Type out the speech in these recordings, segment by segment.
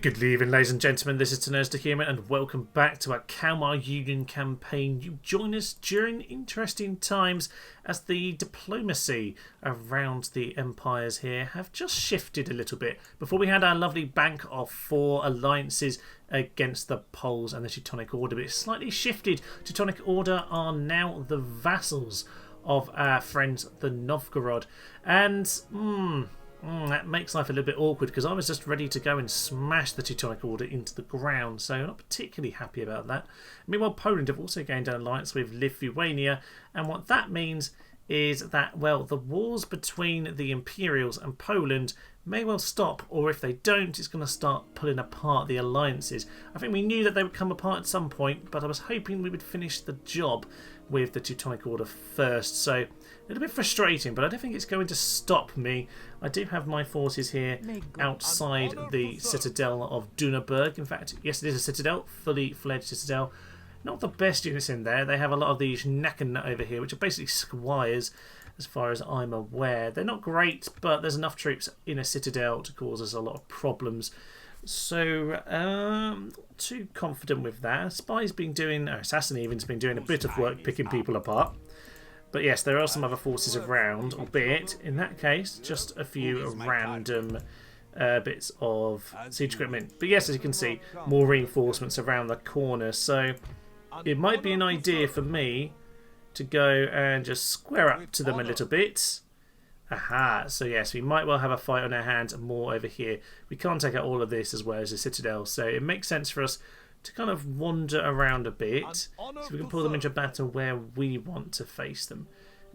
Good evening, ladies and gentlemen. This is Teners the Human, and welcome back to our Kalmar Union campaign. You join us during interesting times as the diplomacy around the empires here have just shifted a little bit. Before we had our lovely bank of 4 alliances against the Poles and the Teutonic Order, but it's slightly shifted. Teutonic Order are now the vassals of our friends the Novgorod, and that makes life a little bit awkward because I was just ready to go and smash the Teutonic Order into the ground, so I'm not particularly happy about that. Meanwhile, Poland have also gained an alliance with Lithuania, and what that means is that, well, the wars between the Imperials and Poland may well stop, or if they don't, it's going to start pulling apart the alliances. I think we knew that they would come apart at some point, but I was hoping we would finish the job with the Teutonic Order first, so a little bit frustrating, but I don't think it's going to stop me. I do have my forces here outside the citadel of Dunaburg. In fact, yes, it is a citadel, fully fledged citadel. Not the best units in there. They have a lot of these Nacken over here, which are basically squires, as far as I'm aware. They're not great, but there's enough troops in a citadel to cause us a lot of problems. So, not too confident with that. Spy's been doing, Assassin even's been doing a bit of work picking people apart. But yes, there are some other forces around, albeit, in that case, just a few random bits of siege equipment. But yes, as you can see, more reinforcements around the corner. So, it might be an idea for me to go and just square up to them a little bit. Aha, so yes, we might well have a fight on our hands more over here. We can't take out all of this as well as a citadel, so it makes sense for us to kind of wander around a bit so we can pull them into battle where we want to face them.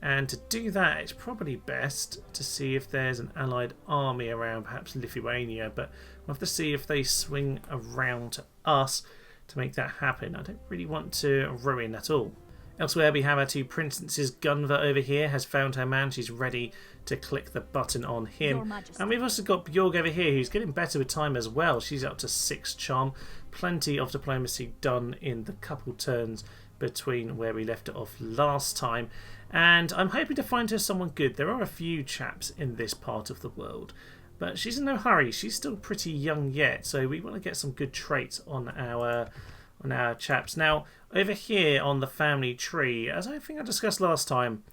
And to do that, it's probably best to see if there's an allied army around, perhaps Lithuania, but we'll have to see if they swing around to us to make that happen. I don't really want to ruin that all. Elsewhere, we have our 2 princesses. Gunva over here has found her man. She's ready to click the button on him. And we've also got Bjorg over here, who's getting better with time as well. She's up to 6 charm. Plenty of diplomacy done in the couple turns between where we left it off last time. And I'm hoping to find her someone good. There are a few chaps in this part of the world, but she's in no hurry. She's still pretty young yet, so we want to get some good traits on our chaps. Now, over here on the family tree, as I think I discussed last time,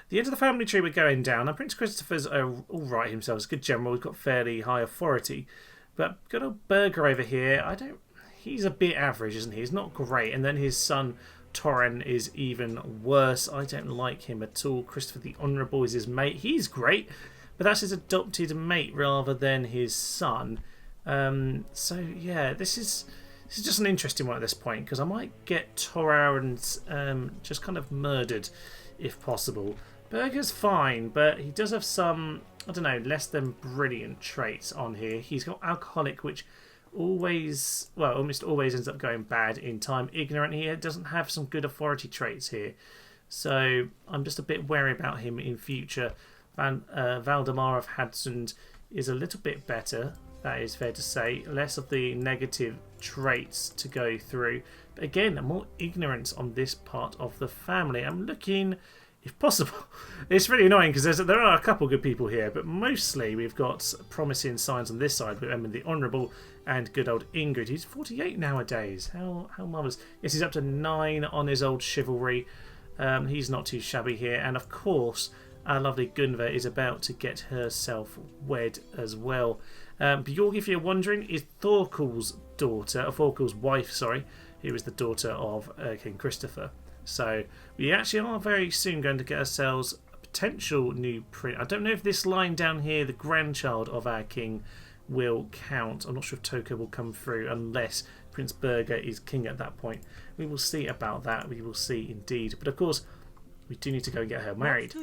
the end of the family tree we're going down. Now, Prince Christopher's alright himself. He's a good general. He's got fairly high authority. But good old Berger over here, he's a bit average, isn't he? He's not great. And then his son, Torren, is even worse. I don't like him at all. Christopher the Honourable is his mate. He's great, but that's his adopted mate rather than his son. So, yeah, this is just an interesting one at this point, because I might get Torren just kind of murdered if possible. Berger's fine, but he does have some, I don't know, less than brilliant traits on here. He's got alcoholic, which almost always ends up going bad in time. Ignorant, he doesn't have some good authority traits here. So I'm just a bit wary about him in future. Valdemar of Hadsund is a little bit better. That is fair to say. Less of the negative traits to go through. But again, more ignorance on this part of the family. I'm looking, if possible. It's really annoying because there are a couple good people here, but mostly we've got promising signs on this side with Emma the Honourable and good old Ingrid. He's 48 nowadays. How marvellous. Yes, he's up to 9 on his old chivalry. He's not too shabby here. And of course, our lovely Gunva is about to get herself wed as well. Bjorg, if you're wondering, is Thorkel's wife, who is the daughter of King Christopher. So we actually are very soon going to get ourselves a potential new prince. I don't know if this line down here, the grandchild of our king, will count. I'm not sure if Toko will come through unless Prince Berger is king at that point. We will see about that. We will see indeed. But of course, we do need to go and get her married.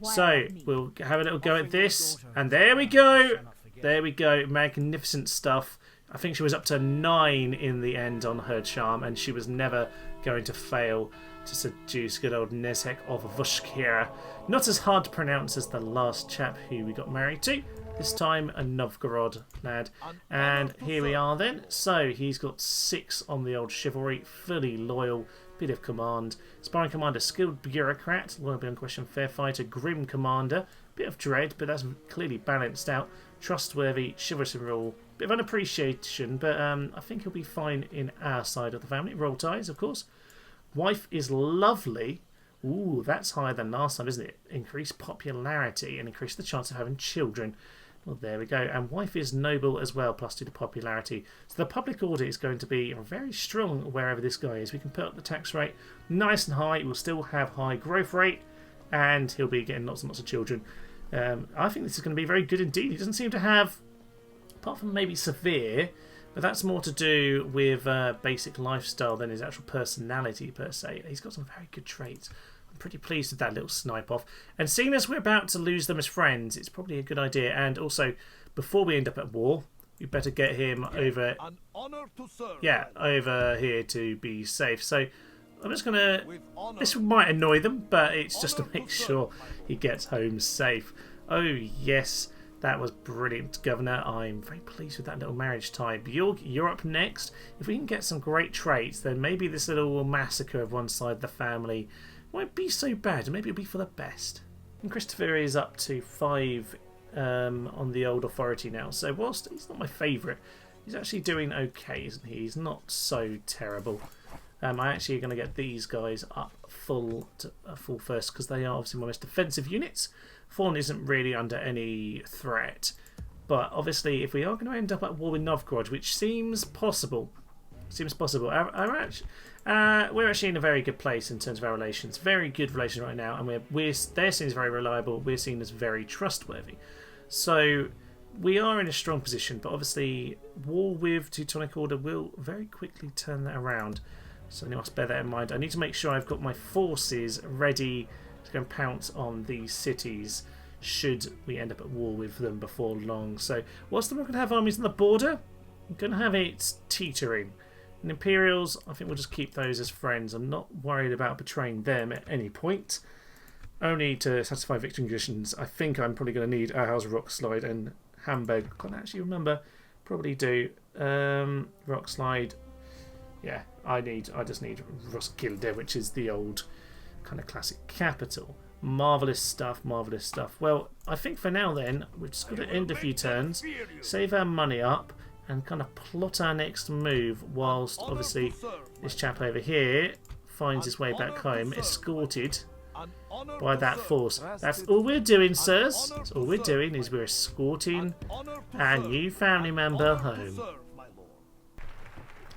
So we'll have a little go at this. And there we go. There we go. Magnificent stuff. I think she was up to 9 in the end on her charm, and she was never going to fail to seduce good old Nezhek of Vushkira. Not as hard to pronounce as the last chap who we got married to. This time a Novgorod lad. And here we are then. So he's got 6 on the old chivalry, fully loyal, bit of command. Sparring commander, skilled bureaucrat, loyal beyond question, fair fighter, grim commander, bit of dread, but that's clearly balanced out. Trustworthy, chivalrous in rule, bit of an appreciation, but I think he'll be fine in our side of the family. Roll ties, of course. Wife is lovely. Ooh, that's higher than last time, isn't it? Increase popularity and increase the chance of having children. Well, there we go. And wife is noble as well, +2 to popularity. So the public order is going to be very strong wherever this guy is. We can put up the tax rate nice and high. We'll still have high growth rate, and he'll be getting lots and lots of children. I think this is going to be very good indeed. He doesn't seem to have, apart from maybe severe, but that's more to do with basic lifestyle than his actual personality per se. He's got some very good traits. I'm pretty pleased with that little snipe off. And seeing as we're about to lose them as friends, it's probably a good idea. And also, before we end up at war, we better get him over. An honor to serve. Yeah, over here to be safe. So I'm just gonna. This might annoy them, but it's just to make sure he gets home safe. Oh yes. That was brilliant, Governor. I'm very pleased with that little marriage type. You're up next. If we can get some great traits, then maybe this little massacre of one side of the family won't be so bad. Maybe it'll be for the best. And Christopher is up to 5 on the old authority now. So whilst he's not my favourite, he's actually doing okay, isn't he? He's not so terrible. I'm actually going to get these guys up full first because they are obviously my most defensive units. Fawn isn't really under any threat, but obviously if we are going to end up at war with Novgorod, which seems possible, we're actually in a very good place in terms of our relations. Very good relations right now, and they're seen as very reliable. We're seen as very trustworthy. So we are in a strong position, but obviously war with Teutonic Order will very quickly turn that around. So I must bear that in mind. I need to make sure I've got my forces ready to go and pounce on these cities should we end up at war with them before long. So whilst we're going to have armies on the border, I'm going to have it teetering. And Imperials, I think we'll just keep those as friends. I'm not worried about betraying them at any point. Only to satisfy victory conditions. I think I'm probably going to need Aarhus, Rockslide and Hamburg. I can't actually remember. Probably do. Rockslide. Yeah, I just need Roskilde, which is the old kind of classic capital. Marvellous stuff, marvellous stuff. Well, I think for now then, we're just going to end a few turns, save our money up, and kind of plot our next move, whilst obviously this chap over here finds his way back home, escorted by that force. That's all we're doing, sirs. That's all we're doing is we're escorting our new family member home.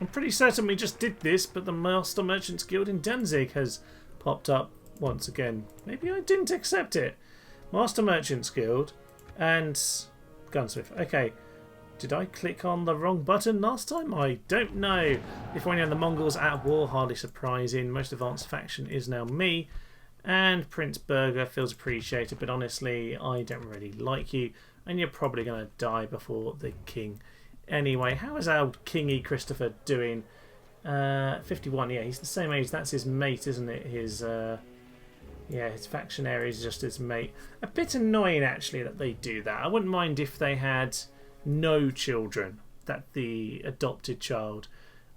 I'm pretty certain we just did this, but the Master Merchants Guild in Danzig has popped up once again. Maybe I didn't accept it. Master Merchants Guild and Gunsmith. Okay, did I click on the wrong button last time? I don't know. If any of the Mongols at war, hardly surprising. Most advanced faction is now me. And Prince Burger feels appreciated, but honestly, I don't really like you. And you're probably going to die before the king. Anyway, how is our Kingy Christopher doing? 51, yeah, he's the same age. That's his mate, isn't it? His factionary is just his mate. A bit annoying, actually, that they do that. I wouldn't mind if they had no children, that the adopted child,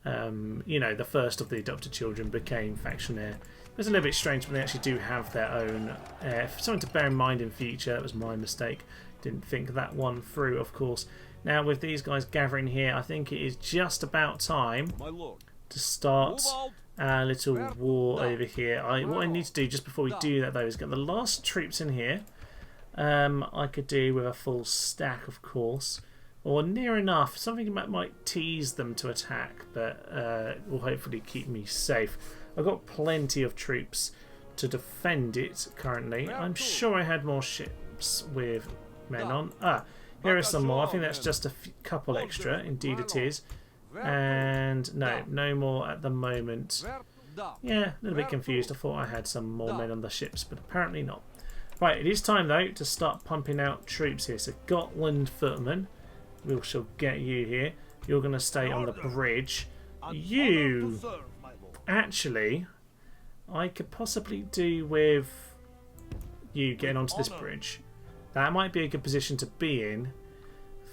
the first of the adopted children became factionaire. It's a little bit strange when they actually do have their own. Something to bear in mind in future. That was my mistake. Didn't think that one through, of course. Now, with these guys gathering here, I think it is just about time to start our little war over here. What I need to do just before we do that, though, is get the last troops in here. I could do with a full stack, of course, or near enough. Something that might tease them to attack, but will hopefully keep me safe. I've got plenty of troops to defend it currently. I'm sure I had more ships with men on. Here are some more. I think that's just a couple extra. Indeed it is. And no more at the moment. Yeah, a little bit confused. I thought I had some more men on the ships, but apparently not. Right, it is time though to start pumping out troops here. So Gotland footmen, we shall get you here. You're going to stay on the bridge. You, actually, I could possibly do with you getting onto this bridge. That might be a good position to be in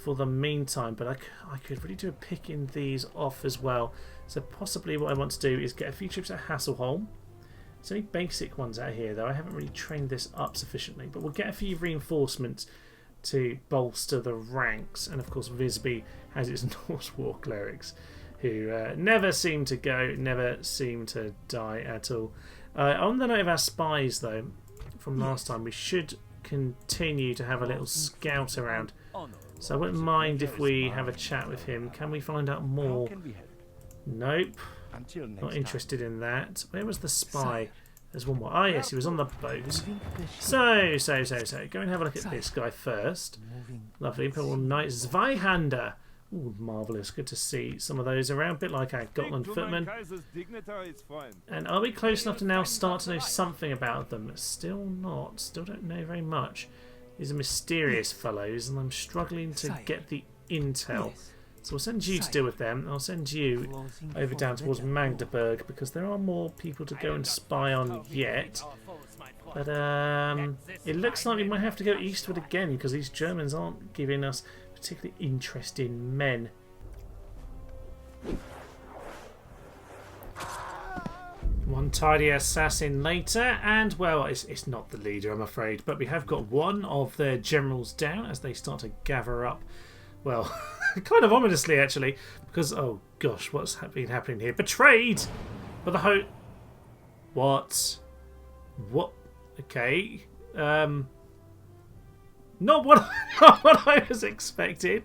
for the meantime, but I could really do a picking these off as well. So possibly what I want to do is get a few troops at Hasselholm. There's only basic ones out here though. I haven't really trained this up sufficiently, but we'll get a few reinforcements to bolster the ranks. And of course Visby has its Norse war clerics who never seem to go, never seem to die at all. On the note of our spies though, from last time, we should continue to have a little scout around. So I wouldn't mind if we have a chat with him. Can we find out more? Nope. Not interested in that. Where was the spy? There's one more. Ah, yes, he was on the boat. So. Go and have a look at this guy first. Lovely. Imperial Knight Zweihander. Ooh, marvellous. Good to see some of those around. A bit like our Gotland footmen. And are we close enough to now start to know something about them? Still not. Still don't know very much. These are mysterious fellows, and I'm struggling to get the intel. So we'll send you to deal with them. I'll send you over down towards Magdeburg because there are more people to go and spy on yet. But it looks like we might have to go eastward again because these Germans aren't giving us particularly interesting men. One tidy assassin later, and well, it's not the leader, I'm afraid, but we have got one of their generals down as they start to gather up. Well, kind of ominously actually, because oh gosh, what's been happening here? Betrayed! But the What? Okay. Not what I was expecting.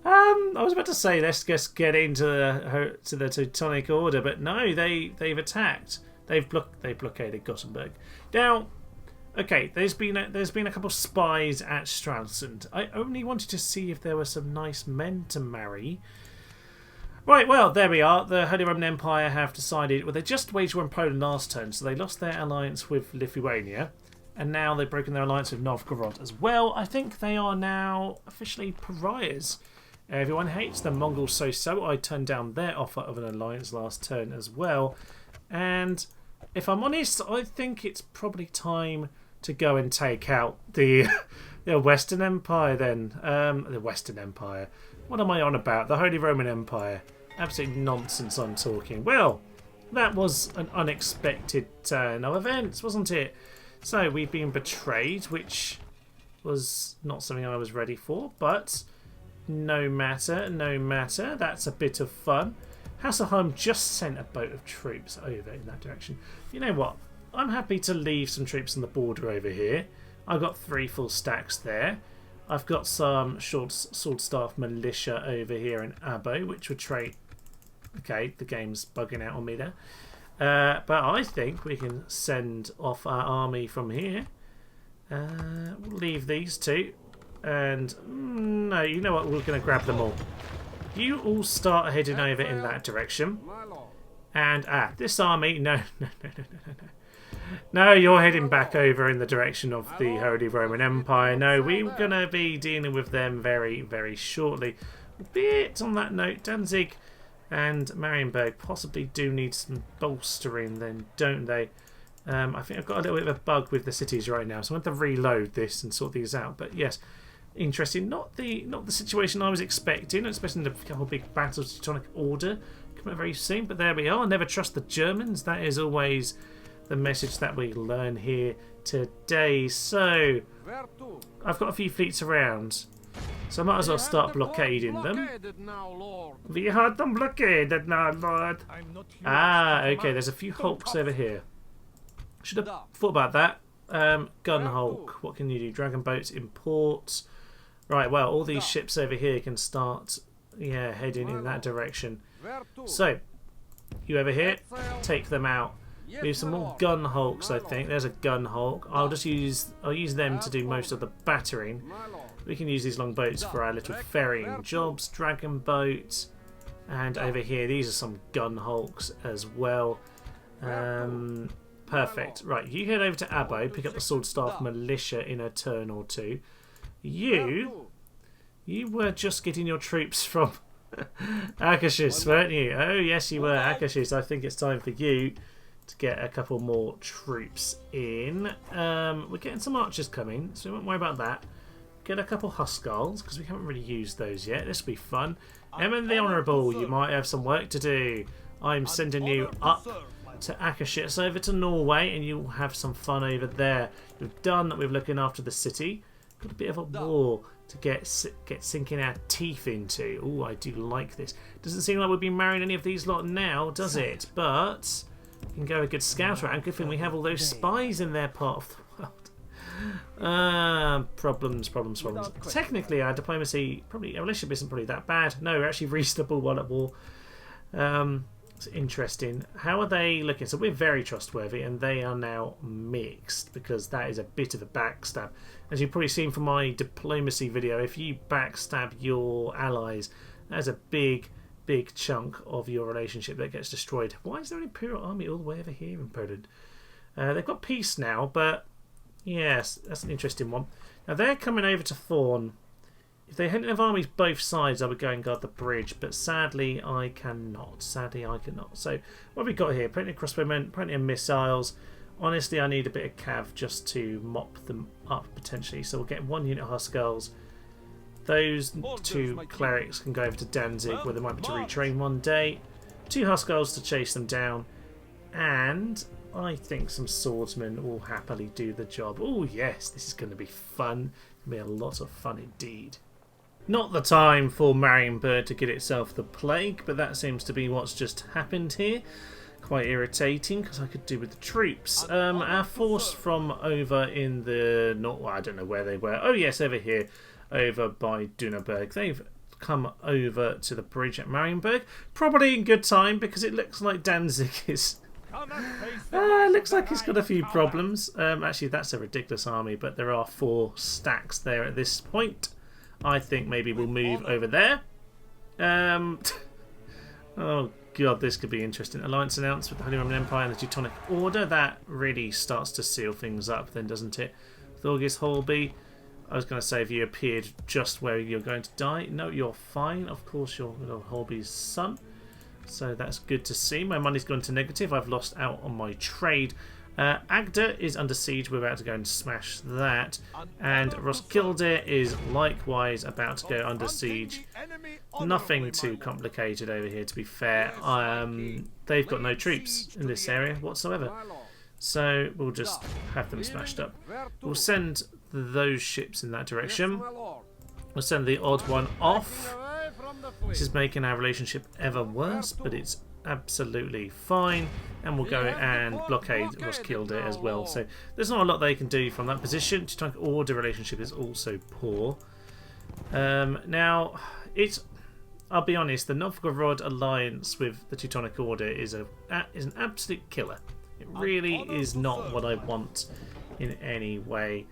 I was about to say let's just get into the Teutonic Order, but no, they've attacked. They've blockaded Gothenburg. Now, okay, there's been a couple of spies at Stralsund. I only wanted to see if there were some nice men to marry. Right, well, there we are. The Holy Roman Empire have decided. Well, they just waged war on Poland last turn, so they lost their alliance with Lithuania. And now they've broken their alliance with Novgorod as well. I think they are now officially pariahs. Everyone hates the Mongols so. I turned down their offer of an alliance last turn as well. And if I'm honest, I think it's probably time to go and take out the Western Empire then. The Western Empire. What am I on about? The Holy Roman Empire. Absolute nonsense I'm talking. Well, that was an unexpected turn of events, wasn't it? So we've been betrayed, which was not something I was ready for, but no matter. That's a bit of fun. Hasselholm just sent a boat of troops over in that direction. You know what? I'm happy to leave some troops on the border over here. I've got 3 full stacks there. I've got some short sword staff militia over here in Abo, which would trade. Okay, the game's bugging out on me there. But I think we can send off our army from here. We'll leave these 2. And no, you know what? We're going to grab them all. You all start heading over in that direction. And this army, no. No, you're heading back over in the direction of the Holy Roman Empire. No, we're going to be dealing with them very, very shortly. Albeit, on that note, Danzig and Marienburg possibly do need some bolstering then, don't they? I think I've got a little bit of a bug with the cities right now, so I'm going to reload this and sort these out. But yes, interesting. Not the situation I was expecting, especially in a couple of big battles of Teutonic Order coming up very soon. But there we are. Never trust the Germans. That is always the message that we learn here today. So I've got a few fleets around, so I might as well start blockading them. We had them blockaded now, Lord. Okay, there's a few hulks over here. Should have thought about that. Gun hulk, what can you do? Dragon boats, imports. Right, well, all these ships over here can start, heading in that direction. So, you over here, take them out. We have some more gun hulks, I think. There's a gun hulk. I'll use them to do most of the battering. We can use these long boats for our little ferrying jobs. Dragon boat. And over here, these are some gun hulks as well. Perfect. Right, you head over to Abo, pick up the sword staff militia in a turn or 2. You were just getting your troops from Akashis, weren't you? Oh, yes, you were. Akashis, I think it's time for you to get a couple more troops in. We're getting some archers coming, so we won't worry about that. Get a couple Huskarls, because we haven't really used those yet. This will be fun. Emma the Honourable, you might have some work to do. I'm sending you up to Akashis, over to Norway, and you'll have some fun over there. You're done with looking after the city. Got a bit of a war to get sinking our teeth into. Oh, I do like this. Doesn't seem like we'll be marrying any of these lot now, does it? But we can go a good scout around. Good thing we have all those spies in their part of the world. Problems. Technically, our diplomacy, our relationship isn't probably that bad. No, we're actually reasonable while at war. It's interesting. How are they looking? So we're very trustworthy, and they are now mixed because that is a bit of a backstab. As you've probably seen from my diplomacy video, if you backstab your allies, that's a big chunk of your relationship that gets destroyed. Why is there an Imperial army all the way over here in Poland? They've got peace now, but yes, that's an interesting one. Now they're coming over to Thorn. If they hadn't have armies both sides, I would go and guard the bridge, but sadly I cannot. So what have we got here? Plenty of crossbowmen, plenty of missiles. Honestly, I need a bit of cav just to mop them up potentially. So we'll get 1 unit Husskulls. Those 2 clerics can go over to Danzig, where they might be to retrain one day. 2 Husskulls to chase them down, and I think some swordsmen will happily do the job. Oh yes, this is going to be fun. It'll be a lot of fun indeed. Not the time for Marienburg to get itself the plague, but that seems to be what's just happened here. Quite irritating, because I could do with the troops. Our force from over in the north, well, I don't know where they were. Oh yes, over here, over by Dunaburg. They've come over to the bridge at Marienburg. Probably in good time, because it looks like Danzig is... looks like it's got a few problems. Actually, that's a ridiculous army, but there are 4 stacks there at this point. I think maybe we'll move over there. Oh god, this could be interesting. Alliance announced with the Holy Roman Empire and the Teutonic Order. That really starts to seal things up then, doesn't it? Thorgis Holby. I was going to say, if you appeared just where you're going to die. No, you're fine. Of course, you're Holby's son. So that's good to see. My money's gone to negative. I've lost out on my trade. Agder is under siege. We're about to go and smash that. And Roskilde is likewise about to go under siege. Nothing too complicated over here, to be fair. They've got no troops in this area whatsoever. So we'll just have them smashed up. We'll send those ships in that direction. We'll send the odd one off. This is making our relationship ever worse, but it's absolutely fine. And we'll go and blockade Roskilde as well. So there's not a lot they can do from that position. Teutonic Order relationship is also poor. Now, I'll be honest, the Novgorod alliance with the Teutonic Order is an absolute killer. It really is not what I want in any way.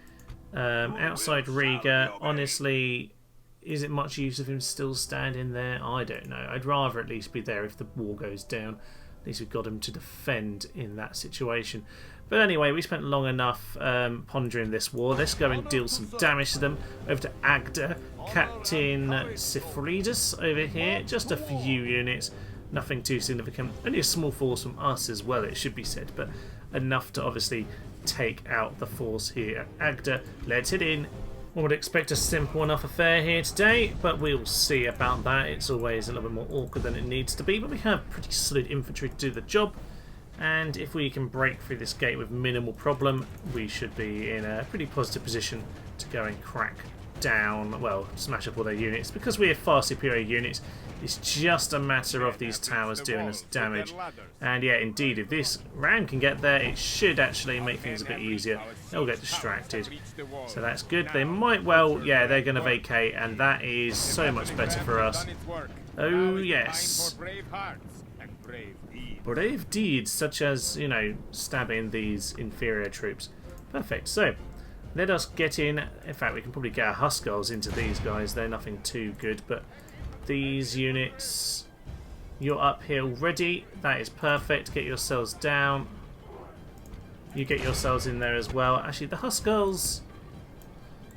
Outside Riga, honestly, is it much use of him still standing there? I don't know. I'd rather at least be there if the war goes down. At least we've got him to defend in that situation. But anyway, we spent long enough pondering this war. Let's go and deal some damage to them. Over to Agder. Captain Sifridus over here. Just a few units. Nothing too significant. Only a small force from us as well, it should be said. But enough to obviously take out the force here at Agder. Let's hit in. One would expect a simple enough affair here today, but we'll see about that. It's always a little bit more awkward than it needs to be, but we have pretty solid infantry to do the job. And if we can break through this gate with minimal problem, we should be in a pretty positive position to go and crack down, well, smash up all their units. Because we have far superior units, it's just a matter of these towers doing us damage. And yeah, indeed, if this ram can get there, it should actually make things a bit easier. They'll get distracted. So that's good. They might well, yeah, they're going to vacate, and that is so much better for us. Oh, yes. Brave deeds, such as, you know, stabbing these inferior troops. Perfect. So, let us get in. In fact, we can probably get our Husskulls into these guys. They're nothing too good, but these units, you're up here already. That is perfect. Get yourselves down. You get yourselves in there as well. Actually, the Husskulls,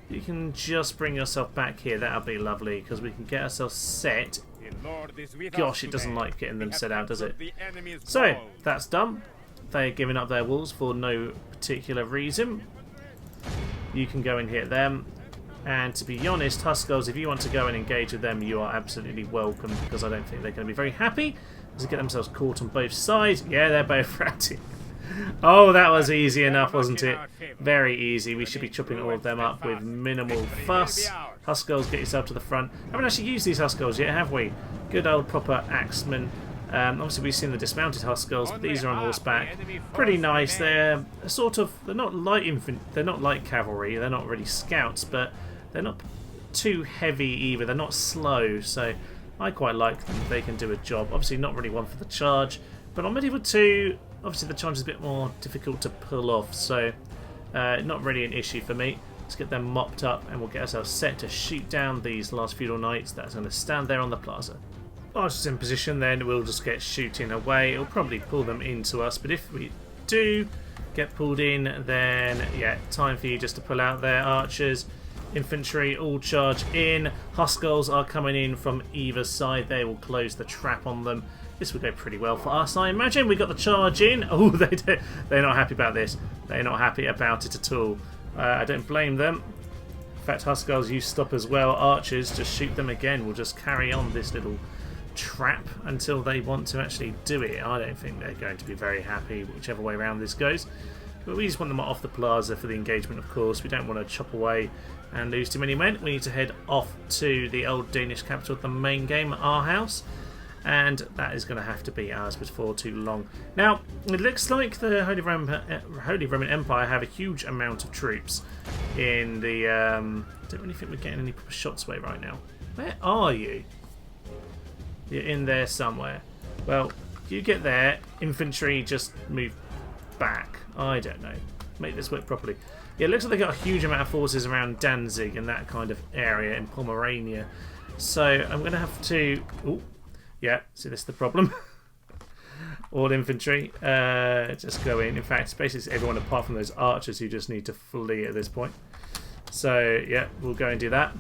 you can just bring yourself back here. That'll be lovely, because we can get ourselves set. Gosh, it doesn't like getting them set out, does it? So, that's done. They're giving up their walls for no particular reason. You can go and hit them. And to be honest, Husskulls, if you want to go and engage with them, you are absolutely welcome, because I don't think they're going to be very happy to get themselves caught on both sides. Yeah, they're both ratting. Oh, that was easy enough, wasn't it? Very easy. We should be chopping all of them up with minimal fuss. Huskels, get yourself to the front. Haven't actually used these Huskels yet, have we? Good old proper axemen. Obviously, we've seen the dismounted Huskels, but these are on horseback. Pretty nice. They're sort of, they're not light they're not light cavalry. They're not really scouts, but they're not too heavy either. They're not slow, so I quite like them. They can do a job. Obviously, not really one for the charge, but on Medieval 2, obviously the charge is a bit more difficult to pull off, so not really an issue for me. Let's get them mopped up, and we'll get ourselves set to shoot down these last feudal knights that's going to stand there on the plaza. Archers in position, then we'll just get shooting away. It'll probably pull them into us, but if we do get pulled in, then yeah, time for you just to pull out there, archers. Infantry all charge in. Huskels are coming in from either side. They will close the trap on them. This will go pretty well for us, I imagine. We got the charge in. Oh, they're not happy about this. They're not happy about it at all. I don't blame them. In fact, Huskels, you stop as well. Archers, just shoot them again. We'll just carry on this little trap until they want to actually do it. I don't think they're going to be very happy whichever way around this goes. But we just want them off the plaza for the engagement, of course. We don't want to chop away and lose too many men. We need to head off to the old Danish capital of the main game, Aarhus. And that is going to have to be ours before too long. Now, it looks like the Holy Roman Empire have a huge amount of troops in the... I don't really think we're getting any proper shots away right now. Where are you? You're in there somewhere. Well, you get there. Infantry, just move back. I don't know. Make this work properly. Yeah, it looks like they've got a huge amount of forces around Danzig and that kind of area in Pomerania. So I'm going to have to... Ooh. Yeah, see, this is the problem. All infantry, just go in. In fact, it's basically everyone apart from those archers who just need to flee at this point. So, yeah, we'll go and do that.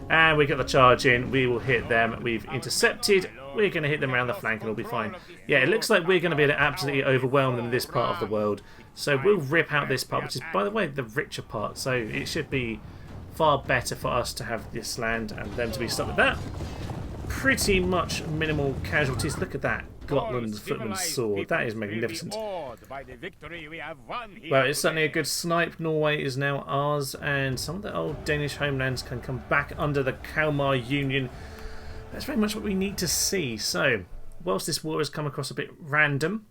And we got the charge in. We will hit them. We've intercepted. We're going to hit them around the flank and it'll be fine. Yeah, it looks like we're going to be able to absolutely overwhelm them in this part of the world. So we'll rip out this part, which is, by the way, the richer part. So it should be far better for us to have this land and them to be stuck with that. Pretty much minimal casualties. Look at that. Gotland's footman's sword. That is magnificent. Well, it's certainly a good snipe. Norway is now ours, and some of the old Danish homelands can come back under the Kalmar Union. That's very much what we need to see. So, whilst this war has come across a bit random,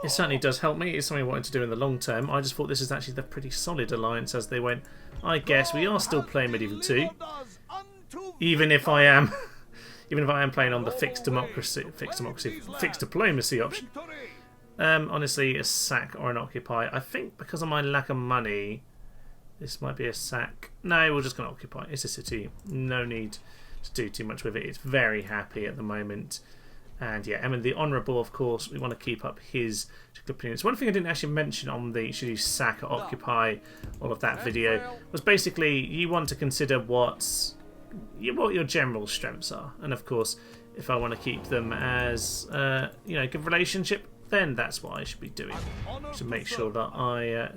it certainly does help me. It's something I wanted to do in the long term. I just thought this is actually the pretty solid alliance as they went. I guess we are still playing Medieval 2, even if I am... Even if I am playing on the fixed diplomacy option. Honestly, a sack or an occupy. I think because of my lack of money, this might be a sack. No, we're just going to occupy. It's a city. No need to do too much with it. It's very happy at the moment. And yeah, I mean, the Honourable, of course, we want to keep up his particular opinions. One thing I didn't actually mention on the should you sack or occupy, all of that video, was basically you want to consider what your general strengths are, and of course if I want to keep them as good relationship, then that's what I should be doing. To make sure that I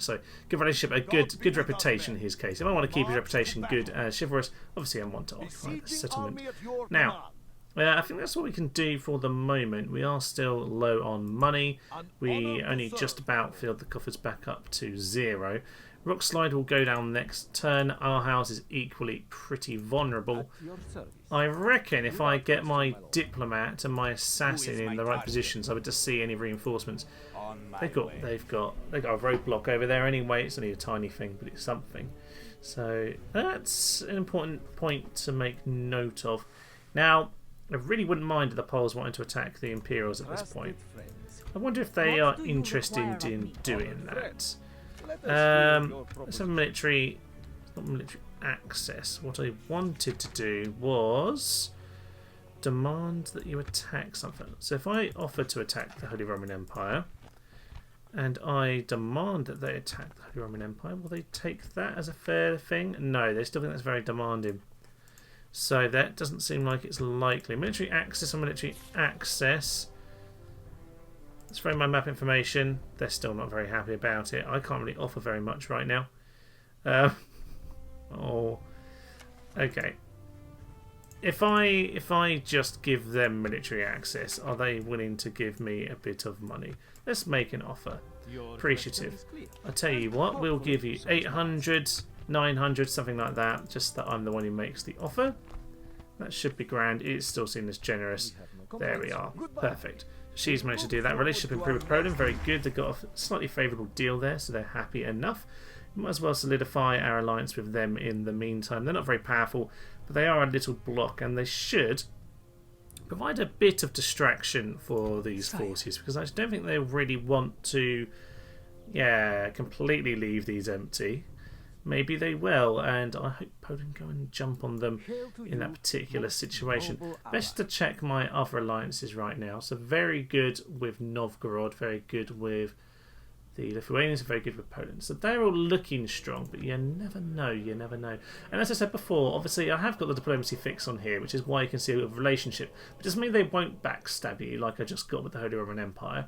good relationship, a good reputation in his case. If I want to keep his reputation good as chivalrous, obviously I want to occupy the settlement. Now I think that's what we can do for the moment. We are still low on money. We only just about filled the coffers back up to 0. Rockslide will go down next turn. Our house is equally pretty vulnerable. I reckon if I get my diplomat and my assassin in the right positions, I would just see any reinforcements. They've got a roadblock over there anyway. It's only a tiny thing, but it's something. So that's an important point to make note of. Now, I really wouldn't mind if the Poles wanted to attack the Imperials at this point. I wonder if they are interested in doing that. Let's have military, not military access. What I wanted to do was demand that you attack something. So if I offer to attack the Holy Roman Empire, and I demand that they attack the Holy Roman Empire, will they take that as a fair thing? No, they still think that's very demanding. So that doesn't seem like it's likely. Military access and military access. Let's throw my map information. They're still not very happy about it. I can't really offer very much right now. Okay. If I just give them military access, are they willing to give me a bit of money? Let's make an offer. Appreciative. I tell you what, we'll give you 800, 900, something like that, just that I'm the one who makes the offer. That should be grand. It's still seen as generous. There we are. Perfect. She's managed to do that. Relationship improved with Poland. Very good. They've got a slightly favourable deal there, so they're happy enough. We might as well solidify our alliance with them in the meantime. They're not very powerful, but they are a little block, and they should provide a bit of distraction for these forces, because I don't think they really want to, completely leave these empty. Maybe they will, and I hope Poland go and jump on them in that particular situation. Best to check my other alliances right now. So very good with Novgorod, very good with the Lithuanians, very good with Poland. So they're all looking strong, but you never know, you never know. And as I said before, obviously I have got the diplomacy fix on here, which is why you can see a relationship. But it doesn't mean they won't backstab you like I just got with the Holy Roman Empire.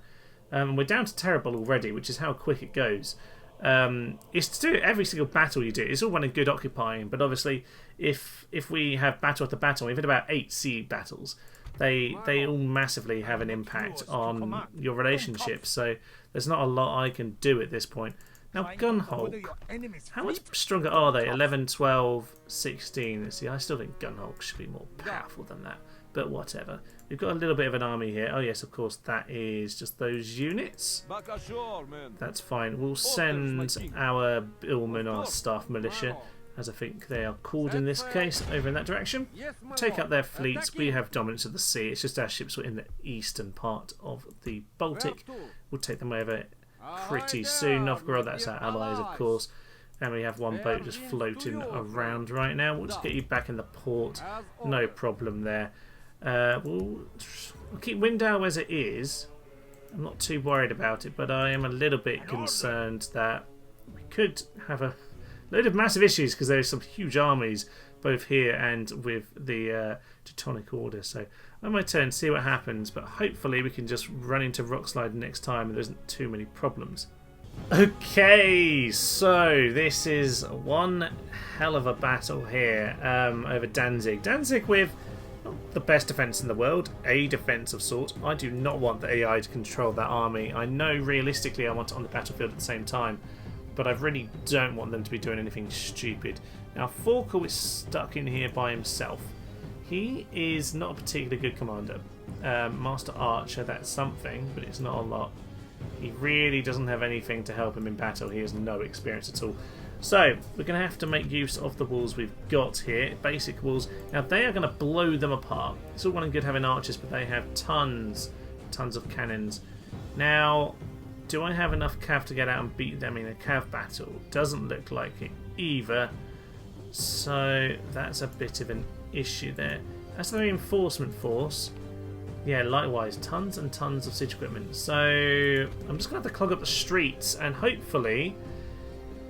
We're down to terrible already, which is how quick it goes. It's to do every single battle you do. It's all running good occupying, but obviously if we have battle after battle, we've had about 8 sea battles. They all massively have an impact on your relationship, so there's not a lot I can do at this point. Now Gunhulk, how much stronger are they? 11, 12, 16. See, I still think Gunhulk should be more powerful than that, but whatever. We've got a little bit of an army here. Oh yes, of course, that is just those units. That's fine. We'll send our billmen, our staff militia, as I think they are called in this case, over in that direction. Take out their fleets. We have dominance of the sea. It's just our ships were in the eastern part of the Baltic. We'll take them over pretty soon. Novgorod, that's our allies, of course. And we have one boat just floating around right now. We'll just get you back in the port. No problem there. We'll keep Window as it is. I'm not too worried about it, but I am a little bit concerned that we could have a load of massive issues because there's some huge armies both here and with the Teutonic Order. So on my turn, see what happens, but hopefully we can just run into Rockslide next time and there isn't too many problems. Okay, so this is one hell of a battle here over Danzig. Danzig with not the best defence in the world, a defence of sorts. I do not want the AI to control that army. I know realistically I want it on the battlefield at the same time, but I really don't want them to be doing anything stupid. Now Forkel is stuck in here by himself. He is not a particularly good commander. Master Archer, that's something, but it's not a lot. He really doesn't have anything to help him in battle. He has no experience at all. So we're going to have to make use of the walls we've got here, basic walls. Now they are going to blow them apart. It's all well and good having archers, but they have tons of cannons. Now, do I have enough cav to get out and beat them in a cav battle? Doesn't look like it either. So that's a bit of an issue there. That's the reinforcement force. Yeah, likewise, tons and tons of siege equipment. So I'm just going to have to clog up the streets and hopefully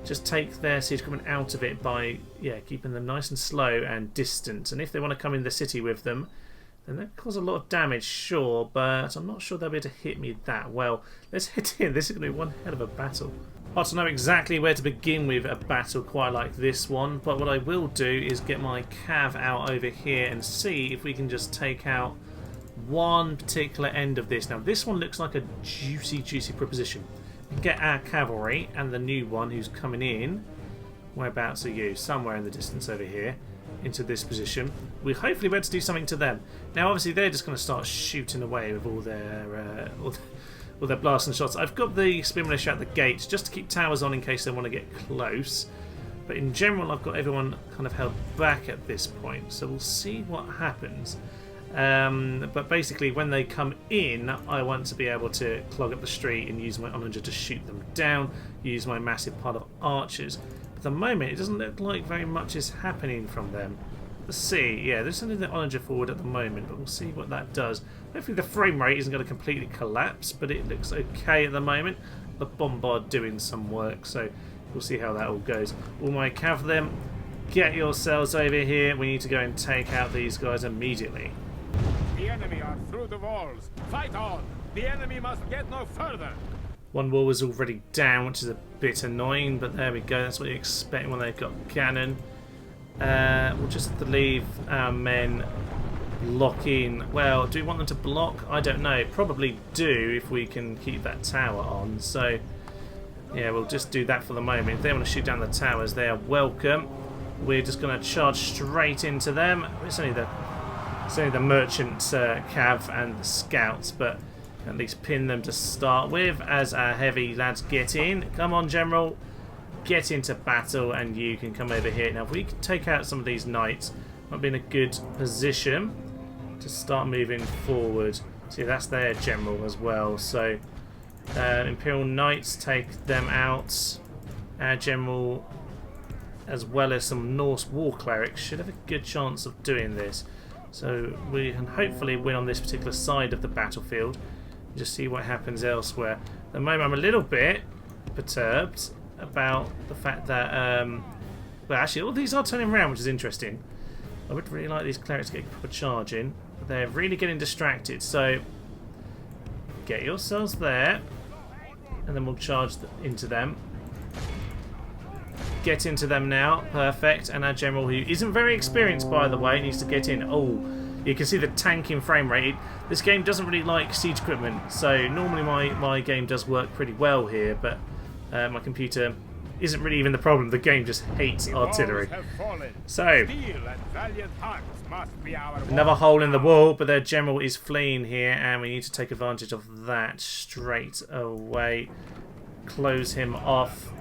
just take their siege equipment out of it by keeping them nice and slow and distant. And if they want to come in the city with them, then that cause a lot of damage, sure, but I'm not sure they'll be able to hit me that well. Let's hit in. This is going to be one hell of a battle. Hard to know exactly where to begin with a battle quite like this one, but what I will do is get my cav out over here and see if we can just take out one particular end of this. Now this one looks like a juicy proposition. Get our cavalry and the new one who's coming in. Whereabouts are you? Somewhere in the distance over here. Into this position. We'll hopefully be able to do something to them. Now obviously they're just going to start shooting away with all their blasts and shots. I've got the spear militia at the gates just to keep towers on in case they want to get close. But in general I've got everyone kind of held back at this point. So we'll see what happens. But basically when they come in I want to be able to clog up the street and use my onager to shoot them down, use my massive pile of archers. But at the moment it doesn't look like very much is happening from them. Let's see, yeah, they're sending the onager forward at the moment, but we'll see what that does. Hopefully the frame rate isn't going to completely collapse, but it looks okay at the moment. The bombard doing some work, so we'll see how that all goes. All my cav them, get yourselves over here. We need to go and take out these guys immediately. The enemy are through the walls. Fight on! The enemy must get no further! One wall was already down, which is a bit annoying, but there we go. That's what you expect when they've got cannon. We'll just have to leave our men lock in. Well, do we want them to block? I don't know. Probably do if we can keep that tower on. So, yeah, we'll just do that for the moment. If they want to shoot down the towers, they are welcome. We're just going to charge straight into them. It's only the merchant cav and the scouts, but at least pin them to start with as our heavy lads get in. Come on, General. Get into battle, and you can come over here. Now, if we can take out some of these knights, might be in a good position to start moving forward. See, that's their general as well. So, Imperial Knights, take them out. Our general, as well as some Norse war clerics, should have a good chance of doing this. So we can hopefully win on this particular side of the battlefield. Just see what happens elsewhere. At the moment, I'm a little bit perturbed about the fact that, well, actually, all these are turning around, which is interesting. I would really like these clerics to get a proper charge in. But they're really getting distracted, so get yourselves there, and then we'll charge into them. Get into them now, perfect. And our general, who isn't very experienced, by the way, needs to get in. Oh, you can see the tanking frame rate. This game doesn't really like siege equipment, so normally my game does work pretty well here, but my computer isn't really even the problem. The game just hates artillery. So, another hole in the wall, but their general is fleeing here, and we need to take advantage of that straight away. Close him off.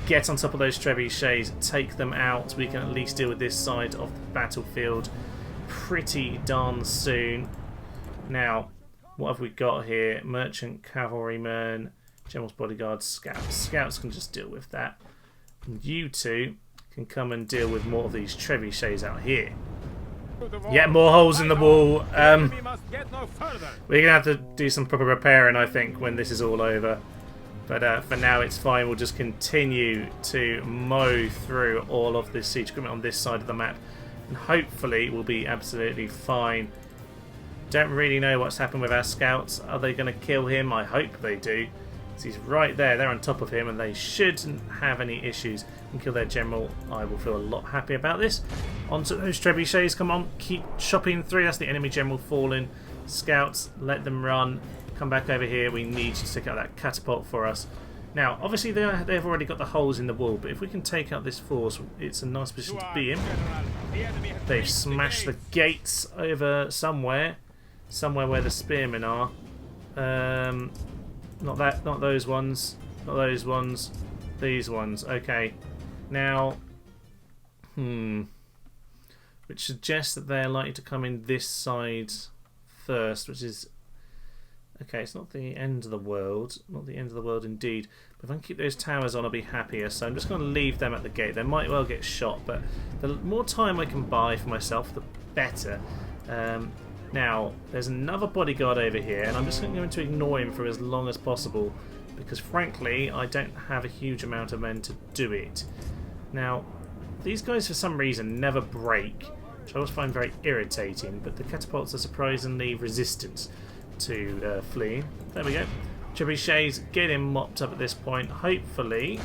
Get on top of those trebuchets, take them out. We can at least deal with this side of the battlefield pretty darn soon. Now, what have we got here? Merchant cavalryman, general's bodyguard, scouts. Scouts can just deal with that. And you two can come and deal with more of these trebuchets out here. Yeah, more holes in the wall. We're going to have to do some proper repairing, I think, when this is all over. But for now, it's fine. We'll just continue to mow through all of this siege equipment on this side of the map. And hopefully, we'll be absolutely fine. Don't really know what's happened with our scouts. Are they going to kill him? I hope they do. He's right there. They're on top of him, and they shouldn't have any issues. And kill their general. I will feel a lot happy about this. Onto those trebuchets. Come on. Keep chopping through. That's the enemy general falling. Scouts, let them run. Come back over here. We need to stick out that catapult for us. Now, obviously, they've already got the holes in the wall, but if we can take out this force, it's a nice position to be in. They've smashed the gates over somewhere where the spearmen are. Not those ones, not those ones, these ones. Okay, now, which suggests that they're likely to come in this side first, which is. Okay, it's not the end of the world. Not the end of the world indeed. But if I can keep those towers on, I'll be happier. So I'm just going to leave them at the gate. They might well get shot, but the more time I can buy for myself, the better. Now, there's another bodyguard over here, and I'm just going to ignore him for as long as possible, because frankly, I don't have a huge amount of men to do it. Now, these guys for some reason never break, which I always find very irritating, but the catapults are surprisingly resistant to fleeing. There we go. Trebuchets, get him mopped up at this point. Hopefully,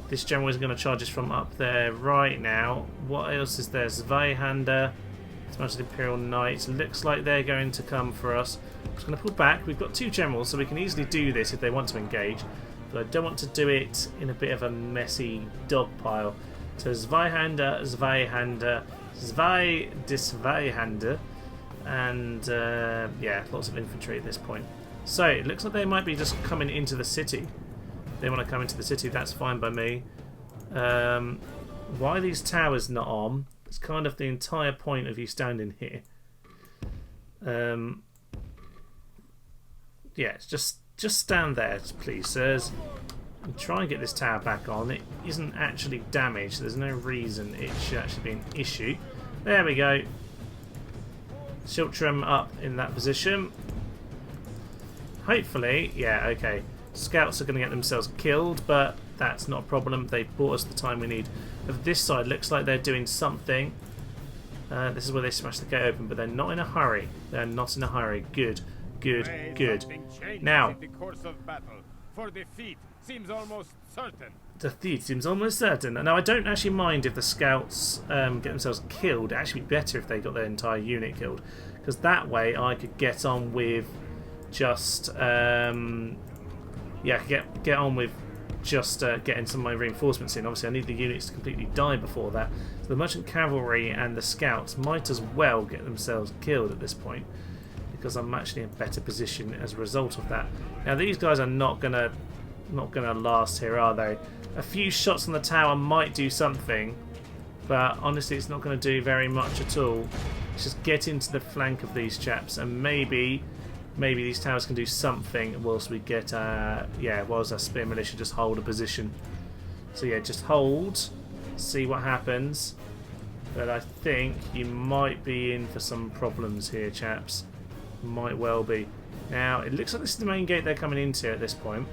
this general is going to charge us from up there right now. What else is there? Zweihander, Smashed Imperial Knights. Looks like they're going to come for us. I'm just going to pull back. We've got two generals, so we can easily do this if they want to engage. But I don't want to do it in a bit of a messy dog pile. So Zweihander, Zweihander, Zweihander. And yeah, lots of infantry at this point. So it looks like they might be just coming into the city. If they want to come into the city, that's fine by me. Why are these towers not on? It's kind of the entire point of you standing here. Yeah, it's just stand there, please, sirs. And try and get this tower back on. It isn't actually damaged. There's no reason it should actually be an issue. There we go. Shiltram up in that position. Hopefully, yeah, okay. Scouts are going to get themselves killed, but that's not a problem. They've bought us the time we need. Of this side, looks like they're doing something. This is where they smash the gate open, but they're not in a hurry. They're not in a hurry. Good, good, good. Now, the course of battle, for defeat seems almost certain. Defeat seems almost certain. Now, I don't actually mind if the scouts get themselves killed. It'd actually be better if they got their entire unit killed, because that way I could get on with just get on with just getting some of my reinforcements in. Obviously, I need the units to completely die before that. So the merchant cavalry and the scouts might as well get themselves killed at this point, because I'm actually in a better position as a result of that. Now, these guys are not gonna last here, are they? A few shots on the tower might do something, but honestly it's not going to do very much at all. Let's just get into the flank of these chaps, and maybe these towers can do something whilst we get whilst our spear militia just hold a position. So yeah, just hold, see what happens. But I think you might be in for some problems here, chaps. Might well be. Now it looks like this is the main gate they're coming into at this point.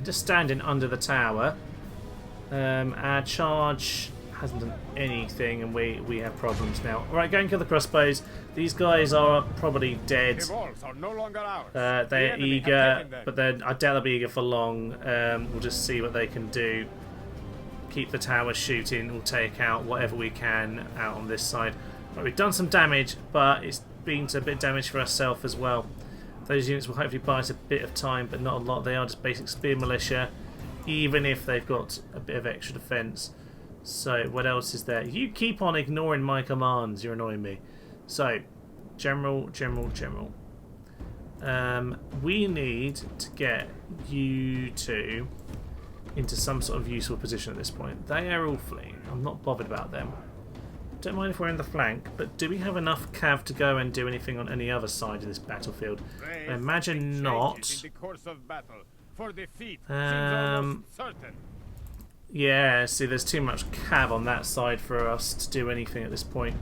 Just standing under the tower. Our charge hasn't done anything, and we have problems now. Alright, go and kill the crossbows. These guys are probably dead. The walls are no longer ours. They're enemy eager, have taken them. but I doubt they'll be eager for long. We'll just see what they can do. Keep the tower shooting. We'll take out whatever we can out on this side. Right, we've done some damage, but it's been a bit of damage for ourselves as well. Those units will hopefully buy us a bit of time, but not a lot. They are just basic spear militia, even if they've got a bit of extra defence. So, what else is there? You keep on ignoring my commands. You're annoying me. So, General. We need to get you two into some sort of useful position at this point. They are all fleeing. I'm not bothered about them. Don't mind if we're in the flank, but do we have enough cav to go and do anything on any other side of this battlefield? I imagine not. Yeah, see, there's too much cav on that side for us to do anything at this point.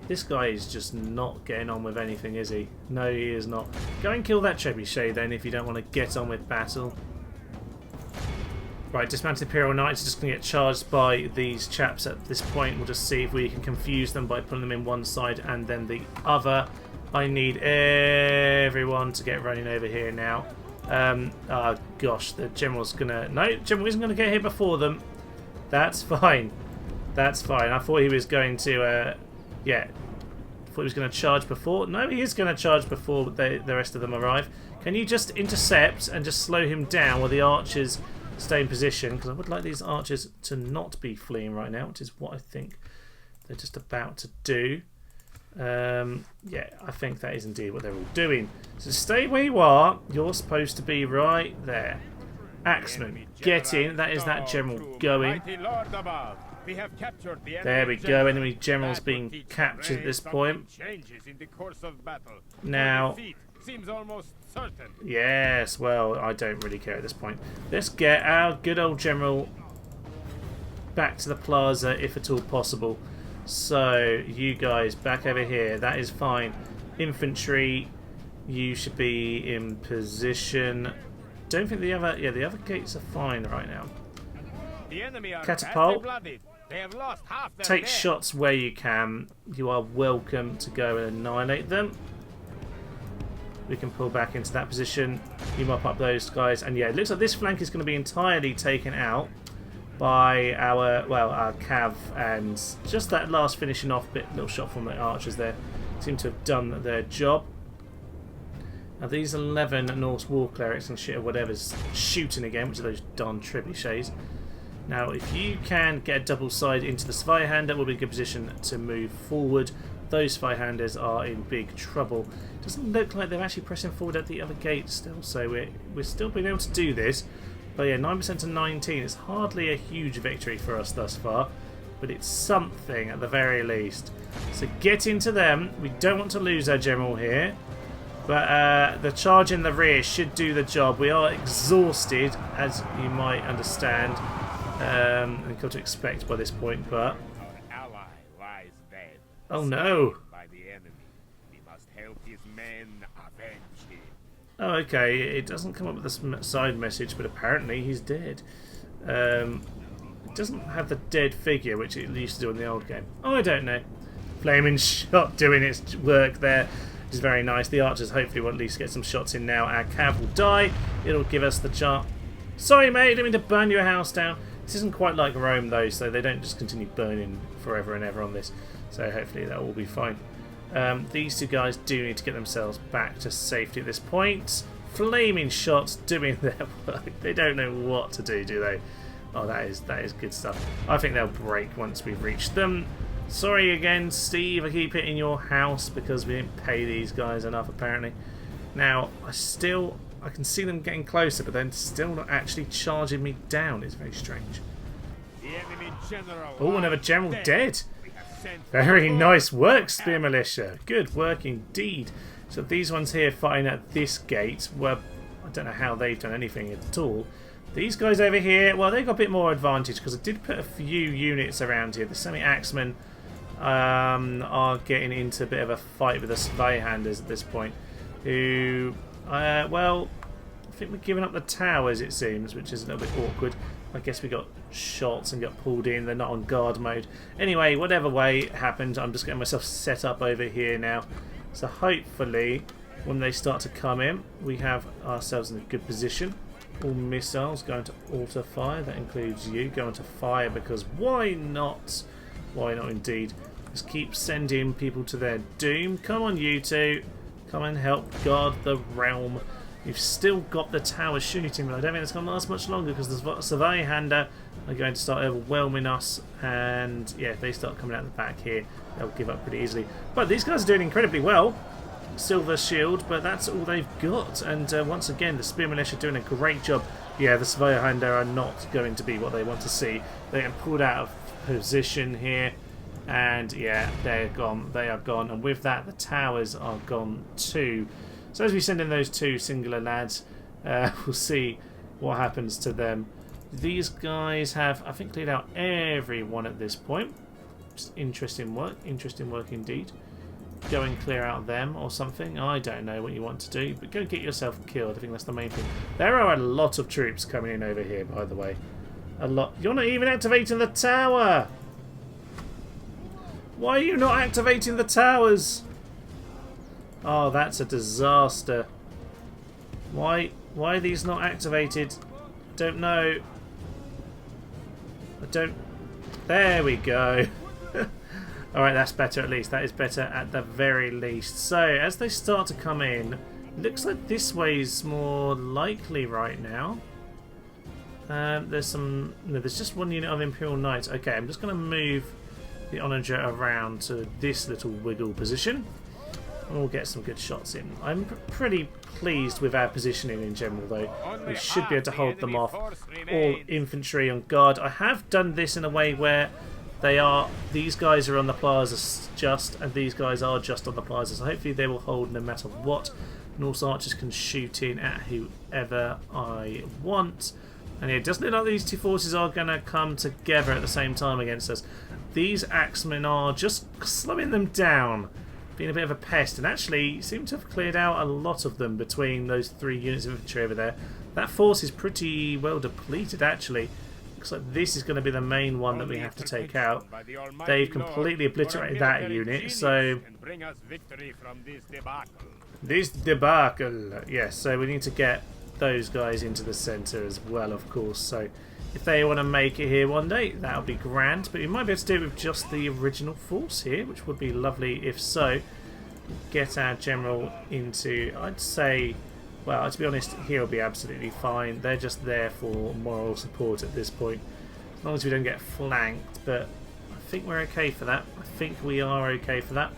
This guy is just not getting on with anything, is he? No, he is not. Go and kill that trebuchet then if you don't want to get on with battle. Right, dismounted Imperial Knights are just going to get charged by these chaps at this point. We'll just see if we can confuse them by putting them in one side and then the other. I need everyone to get running over here now. Oh gosh, the General's going to... No, General isn't going to get here before them. That's fine. That's fine. I thought he was going to... yeah. I thought he was going to charge before. No, he is going to charge before the rest of them arrive. Can you just intercept and just slow him down while the archers... stay in position, because I would like these archers to not be fleeing right now, which is what I think they're just about to do. Yeah, I think that is indeed what they're all doing. So stay where you are. You're supposed to be right there. Axeman, get in. That is that general going. There we go. Enemy general's being captured at this point. Now... seems almost certain. Yes, well, I don't really care at this point. Let's get our good old general back to the plaza if at all possible. So, you guys back over here, that is fine. Infantry, you should be in position. Don't think the other gates are fine right now. The enemy are Catapult. blooded. They have lost half their Take men. shots where you can. You are welcome to go and annihilate them. We can pull back into that position. You mop up those guys, and yeah, it looks like this flank is going to be entirely taken out by our cav, and just that last finishing off little shot from the archers there seem to have done their job. Now these 11 Norse war clerics and shit or whatever's shooting again, which are those darn trebuchets. Now if you can get a double side into the Zweihander, we'll be in a good position to move forward. Those Zweihanders are in big trouble. Doesn't look like they're actually pressing forward at the other gate still, so we're still being able to do this. But yeah, 9% to 19 is hardly a huge victory for us thus far, but it's something at the very least. So get into them. We don't want to lose our general here, but the charge in the rear should do the job. We are exhausted, as you might understand, and come to expect by this point, but... oh no! By the enemy. We must help his men avenge him. Oh, okay. It doesn't come up with a side message, but apparently he's dead. It doesn't have the dead figure, which it used to do in the old game. Oh, I don't know. Flaming shot doing its work there, which is very nice. The archers hopefully will at least get some shots in now. Our cav will die. It'll give us the chance. Sorry, mate, I didn't mean to burn your house down. This isn't quite like Rome, though, so they don't just continue burning forever and ever on this. So hopefully that will be fine. These two guys do need to get themselves back to safety at this point. Flaming shots doing their work. They don't know what to do they? Oh, that is good stuff. I think they'll break once we've reached them. Sorry again, Steve, I keep hitting your house because we didn't pay these guys enough, apparently. Now, I can see them getting closer, but then still not actually charging me down. It's very strange. Oh, another general dead. Very nice work, Spear Militia. Good work indeed. So these ones here fighting at this gate, well, I don't know how they've done anything at all. These guys over here, well, they got a bit more advantage because I did put a few units around here. The semi-axemen are getting into a bit of a fight with the Zweihanders at this point. Who, well, I think we're giving up the towers, it seems, which is a little bit awkward. I guess we got shots and got pulled in. They're not on guard mode. Anyway, whatever way it happened, I'm just getting myself set up over here now. So hopefully, when they start to come in, we have ourselves in a good position. All missiles going to auto fire. That includes you going to fire because why not? Why not indeed? Just keep sending people to their doom. Come on, you two. Come and help guard the realm. We've still got the tower shooting, but I don't think it's going to last much longer because the Zweihander are going to start overwhelming us. And yeah, if they start coming out the back here, they'll give up pretty easily. But these guys are doing incredibly well. Silver shield, but that's all they've got. And once again, the Spear Militia are doing a great job. Yeah, the Zweihander are not going to be what they want to see. They get pulled out of position here. And yeah, they're gone. They are gone. And with that, the towers are gone too. So as we send in those two singular lads, we'll see what happens to them. These guys have, I think, cleared out everyone at this point. Just interesting work indeed. Go and clear out them or something. I don't know what you want to do, but go get yourself killed. I think that's the main thing. There are a lot of troops coming in over here, by the way. A lot. You're not even activating the tower! Why are you not activating the towers? Oh, that's a disaster. Why are these not activated? Don't know. I don't... There we go. Alright, that's better at least. That is better at the very least. So, as they start to come in, it looks like this way is more likely right now. There's some... No, there's just one unit of Imperial Knights. Okay, I'm just going to move the Onager around to this little wiggle position. And we'll get some good shots in. I'm pretty pleased with our positioning in general, though. We should be able to hold them off. All infantry on guard. I have done this in a way where these guys are on the plaza just, and these guys are just on the plaza. So hopefully they will hold no matter what. Norse archers can shoot in at whoever I want. And it doesn't look like these two forces are going to come together at the same time against us. These axemen are just slowing them down, being a bit of a pest, and actually seem to have cleared out a lot of them between those 3 units of infantry over there. That force is pretty well depleted, actually. Looks like this is going to be the main one that we have to take out. They've completely obliterated that unit, so... This debacle. Yes, so we need to get those guys into the centre as well, of course. So if they want to make it here one day, that would be grand. But we might be able to do it with just the original force here, which would be lovely if so. Get our general into, I'd say, well, to be honest, he'll be absolutely fine. They're just there for moral support at this point. As long as we don't get flanked, but I think we're okay for that. I think we are okay for that.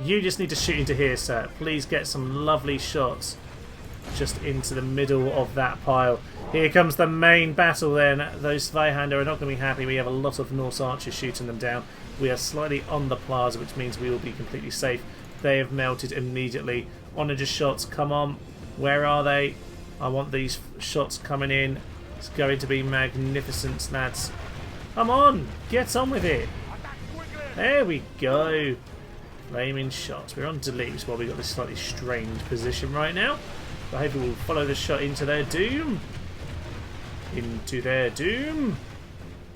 You just need to shoot into here, sir. Please get some lovely shots just into the middle of that pile. Here comes the main battle then. Those Zweihander are not going to be happy. We have a lot of Norse archers shooting them down. We are slightly on the plaza, which means we will be completely safe. They have melted immediately. Onager shots, come on. Where are they? I want these shots coming in. It's going to be magnificent, lads. Come on, get on with it. There we go. Flaming shots. We're on delete, while we've got this slightly strained position right now. But hopefully we'll follow the shot into their doom. Into their doom.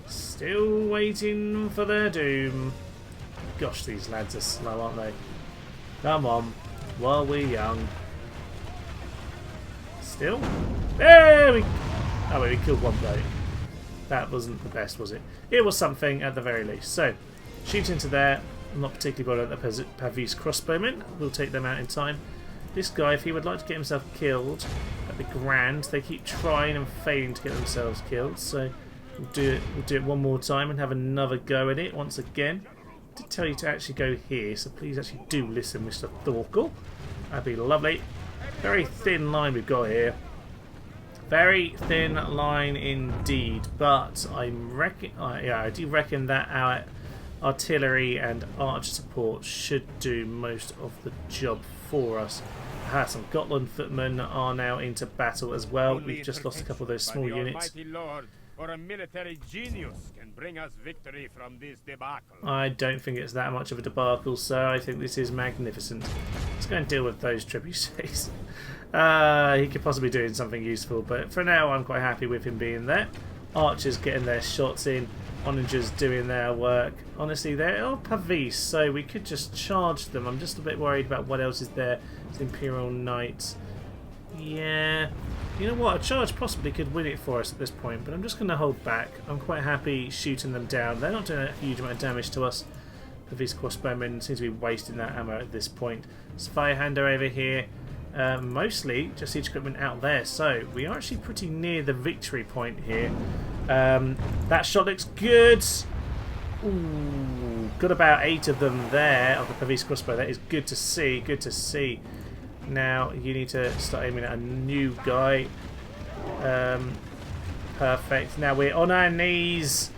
Still waiting for their doom. Gosh, these lads are slow, aren't they? Come on, while we're young. Still? There we go. Oh wait, we killed one boat. That wasn't the best, was it? It was something at the very least. So, shoot into there. I'm not particularly bothered at the Pavis crossbowmen. We'll take them out in time. This guy, if he would like to get himself killed, that'd be grand. They keep trying and failing to get themselves killed. So, we'll do it one more time and have another go at it once again. I did tell you to actually go here, so please actually do listen, Mr. Thorkel. That'd be lovely. Very thin line we've got here. Very thin line indeed, but I do reckon that our artillery and archer support should do most of the job for us. Some Gotland footmen are now into battle as well. We've just lost a couple of those small units. Or a military genius can bring us victory from this debacle. I don't think it's that much of a debacle, so I think this is magnificent. Let's go and deal with those trebuchets. He could possibly do something useful, but for now I'm quite happy with him being there. Archers getting their shots in, onagers doing their work. Honestly, they're all Pavis, so we could just charge them. I'm just a bit worried about what else is there. It's Imperial Knights. Yeah, you know what, a charge possibly could win it for us at this point, but I'm just going to hold back. I'm quite happy shooting them down. They're not doing a huge amount of damage to us. Pavis crossbowmen seems to be wasting that ammo at this point. Zweihander over here. Mostly just siege equipment out there, so we are actually pretty near the victory point here. That shot looks good. Ooh, got about 8 of them there of the Pavis crossbow. That is good to see, good to see. Now you need to start aiming at a new guy. Perfect. Now we're on our knees,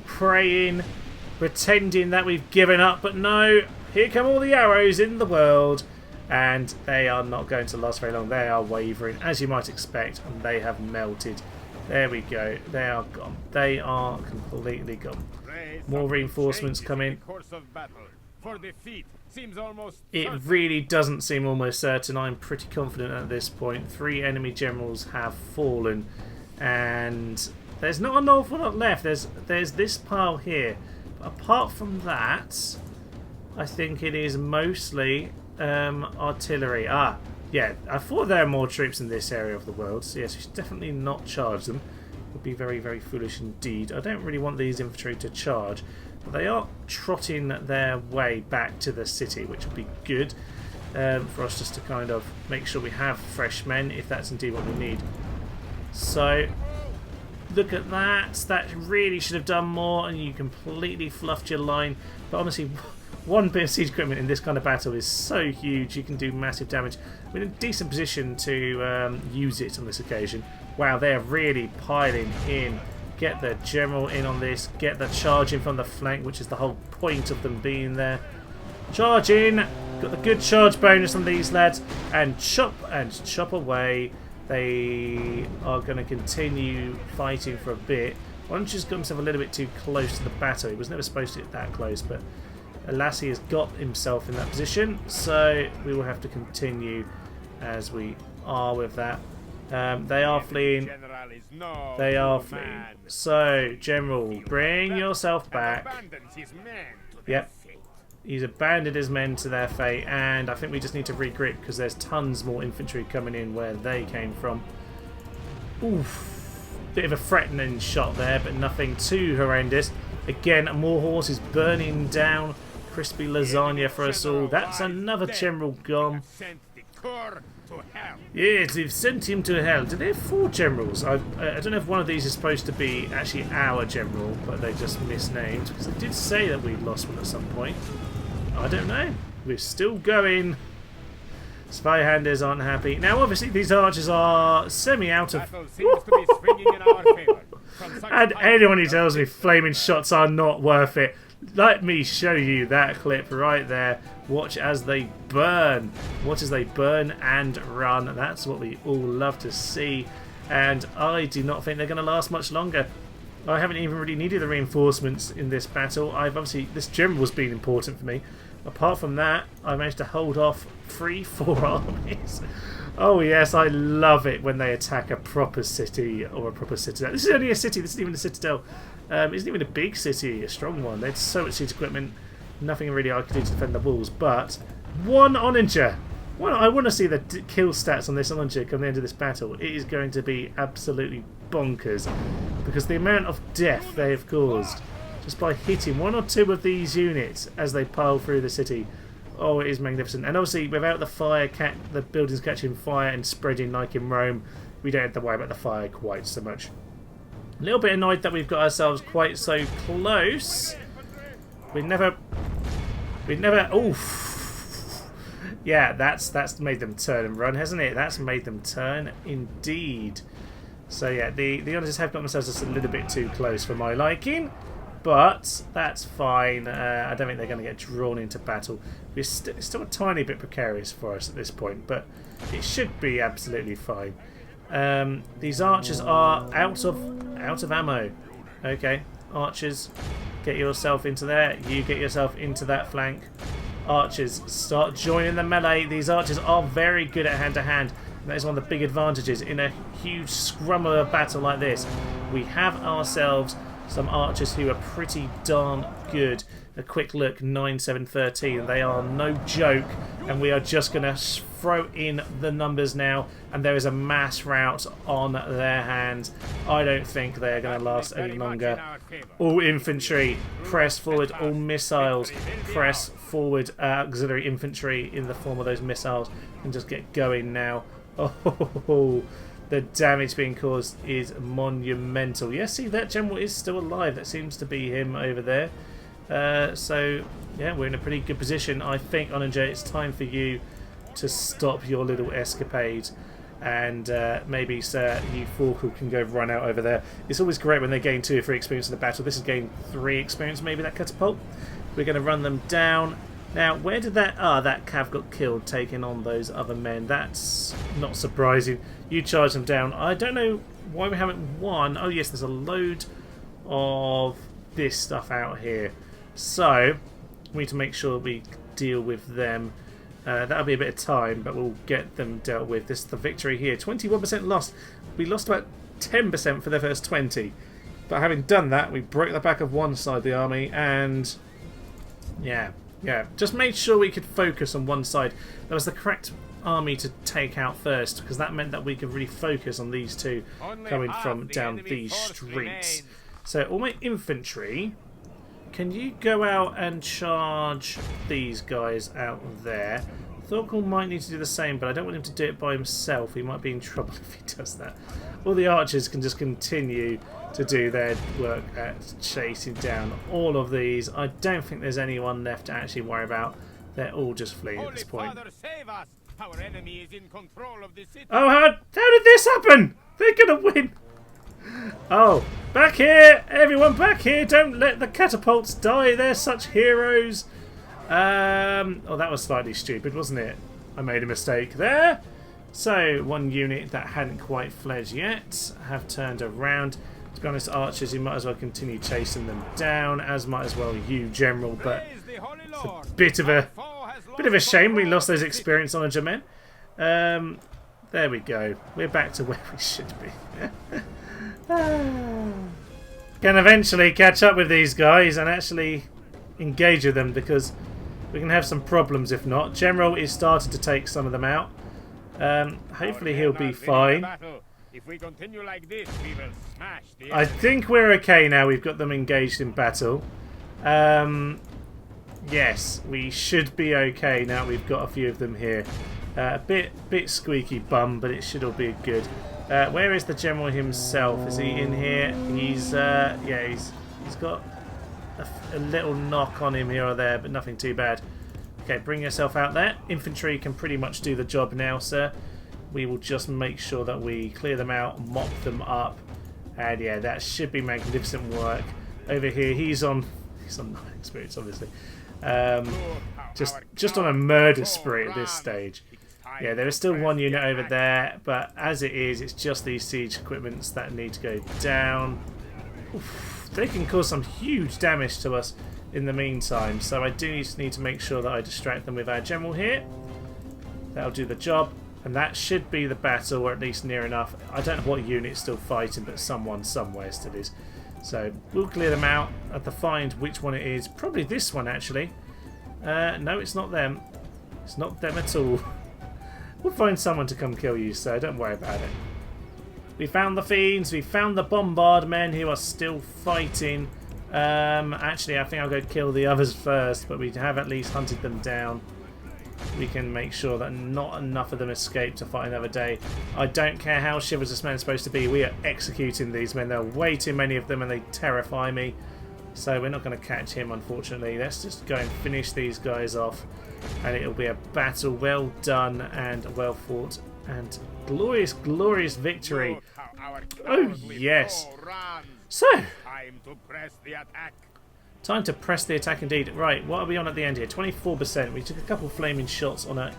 praying, pretending that we've given up, but no, here come all the arrows in the world. And they are not going to last very long. They are wavering, as you might expect, and they have melted. There we go. They are gone. They are completely gone. More reinforcements come in. It really doesn't seem almost certain. I'm pretty confident at this point. 3 enemy generals have fallen, and there's not an awful lot left. There's this pile here. But apart from that, I think it is mostly artillery. Yeah, I thought there are more troops in this area of the world, so yes, we should definitely not charge them. It would be very, very foolish indeed. I don't really want these infantry to charge, but they are trotting their way back to the city, which would be good for us just to kind of make sure we have fresh men, if that's indeed what we need. So, look at that. That really should have done more, and you completely fluffed your line. But honestly, one bit of siege equipment in this kind of battle is so huge, you can do massive damage. We're in a decent position to use it on this occasion. Wow, they're really piling in. Get the general in on this, get the charge in from the flank, which is the whole point of them being there. Charge in, got the good charge bonus on these lads, and chop away. They are going to continue fighting for a bit. One just got himself a little bit too close to the battle. He was never supposed to get that close, but Lassie has got himself in that position, so we will have to continue as we are with that. They are fleeing. They are fleeing. So, General, bring yourself back. Yep. He's abandoned his men to their fate, and I think we just need to regroup because there's tons more infantry coming in where they came from. Oof. Bit of a threatening shot there, but nothing too horrendous. Again, more horses burning down. Crispy lasagna for us all. That's another general gone. Yes, they've sent him to hell. Do they have 4 generals? I don't know if one of these is supposed to be actually our general, but they just misnamed. Because they did say that we'd lost one at some point. I don't know. We're still going. Zweihanders aren't happy. Now, obviously, these archers are semi-out of... And anyone who tells me flaming shots are not worth it, let me show you that clip right there. Watch as they burn. Watch as they burn and run. That's what we all love to see. And I do not think they're going to last much longer. I haven't even really needed the reinforcements in this battle. This general's been important for me. Apart from that, I managed to hold off 3-4 armies. Oh yes, I love it when they attack a proper city or a proper citadel. This is only a city, this isn't even a citadel. It isn't even a big city, a strong one. There's so much siege equipment, nothing really I could do to defend the walls, but one onager. Well, I want to see the kill stats on this archer come the end of this battle. It is going to be absolutely bonkers because the amount of death they have caused just by hitting one or two of these units as they pile through the city. Oh, it is magnificent. And obviously, without the fire, the buildings catching fire and spreading like in Rome, we don't have to worry about the fire quite so much. A little bit annoyed that we've got ourselves quite so close. We never. Oof. Yeah, that's made them turn and run, hasn't it? That's made them turn indeed. So yeah, the Honors have got themselves just a little bit too close for my liking, but that's fine. I don't think they're going to get drawn into battle. It's still a tiny bit precarious for us at this point, but it should be absolutely fine. These archers are out of ammo. Okay, archers, get yourself into there. You get yourself into that flank. Archers, start joining the melee. These archers are very good at hand-to-hand. That is one of the big advantages in a huge scrum of a battle like this. We have ourselves some archers who are pretty darn good. A quick look, 9, 7, 13. They are no joke, and we are just going to throw in the numbers now, and there is a mass rout on their hands. I don't think they're going to last any longer. All infantry, press forward. All missiles, press forward. Auxiliary infantry in the form of those missiles, and just get going now. Oh, the damage being caused is monumental. Yes, see, that general is still alive. That seems to be him over there. So, yeah, we're in a pretty good position. I think, Onager, it's time for you to stop your little escapade. And maybe Sir Euphorcal can go run out over there. It's always great when they gain 2 or 3 experience in the battle. This is gain 3 experience, maybe, that catapult. We're going to run them down. Now, where did that... that cav got killed taking on those other men. That's not surprising. You charge them down. I don't know why we haven't won. Oh, yes, there's a load of this stuff out here. So, we need to make sure we deal with them. That'll be a bit of time, but we'll get them dealt with. This is the victory here. 21% lost. We lost about 10% for the first 20. But having done that, we broke the back of one side of the army, and... yeah, just made sure we could focus on one side. That was the correct army to take out first, because that meant that we could really focus on these two coming from down these streets. So all my infantry, can you go out and charge these guys out there? Thorkel might need to do the same, but I don't want him to do it by himself. He might be in trouble if he does that. All the archers can just continue to do their work at chasing down all of these. I don't think there's anyone left to actually worry about. They're all just fleeing at this point. Our enemy is in control of the city. Oh, how did this happen? They're gonna win. Oh, back here, everyone, back here! Don't let the catapults die. They're such heroes. Oh, that was slightly stupid, wasn't it? I made a mistake there. So, one unit that hadn't quite fled yet have turned around. To be honest, archers, you might as well continue chasing them down, as might as well you, General. But it's a bit of a shame we lost those experience on a German. There we go. We're back to where we should be. Can eventually catch up with these guys and actually engage with them, because we can have some problems if not. General is starting to take some of them out. Hopefully he'll be fine. If we continue like this, we will smash the I think we're okay now. We've got them engaged in battle. Yes, we should be okay now. We've got a few of them here. A bit squeaky bum, but it should all be good. Where is the general himself? Is he in here? He's yeah, he's got a little knock on him here or there, but nothing too bad. Okay, bring yourself out there. Infantry can pretty much do the job now, sir. We will just make sure that we clear them out, mop them up, and yeah, that should be magnificent work. Over here, he's on 9 experience, obviously. Just on a murder spree at this stage. Yeah, there is still one unit over there, but as it is, it's just these siege equipments that need to go down. Oof, they can cause some huge damage to us in the meantime, so I do need to make sure that I distract them with our general here. That'll do the job, and that should be the battle, or at least near enough. I don't know what unit's still fighting, but someone somewhere still is. So we'll clear them out. I have to find which one it is. Probably this one, actually. No, it's not them. It's not them at all. We'll find someone to come kill you, so don't worry about it. We found the fiends. We found the bombard men who are still fighting. Actually, I think I'll go kill the others first, but we have at least hunted them down. We can make sure that not enough of them escape to fight another day. I don't care how chivalrous this man is supposed to be. We are executing these men. There are way too many of them and they terrify me. So we're not going to catch him, unfortunately. Let's just go and finish these guys off. And it'll be a battle well done and well fought. And glorious, glorious victory. Oh, yes. So, Time to press the attack. time to press the attack indeed. Right, what are we on at the end here? 24%. We took a couple of flaming shots on our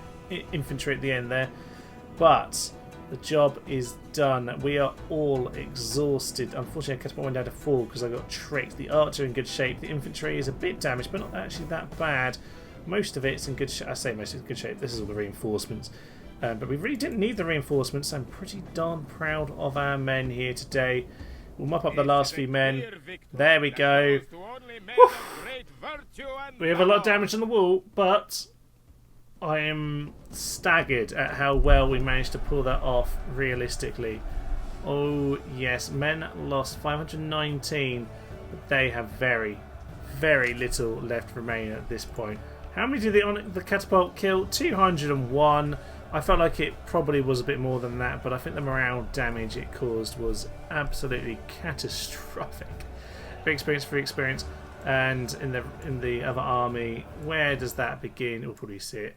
infantry at the end there. But the job is done. We are all exhausted. Unfortunately, I catapult went down to 4 because I got tricked. The archer in good shape. The infantry is a bit damaged, but not actually that bad. Most of it's in good shape. I say most of it's in good shape. This is all the reinforcements. But we really didn't need the reinforcements. I'm pretty darn proud of our men here today. We'll mop up the last few men. There we go. We have a lot of damage on the wall, but I am staggered at how well we managed to pull that off realistically. Oh yes, men lost 519, but they have very, very little left remaining at this point. How many did the catapult kill? 201. I felt like it probably was a bit more than that, but I think the morale damage it caused was absolutely catastrophic. Free experience. And in the other army, where does that begin? We'll probably see it.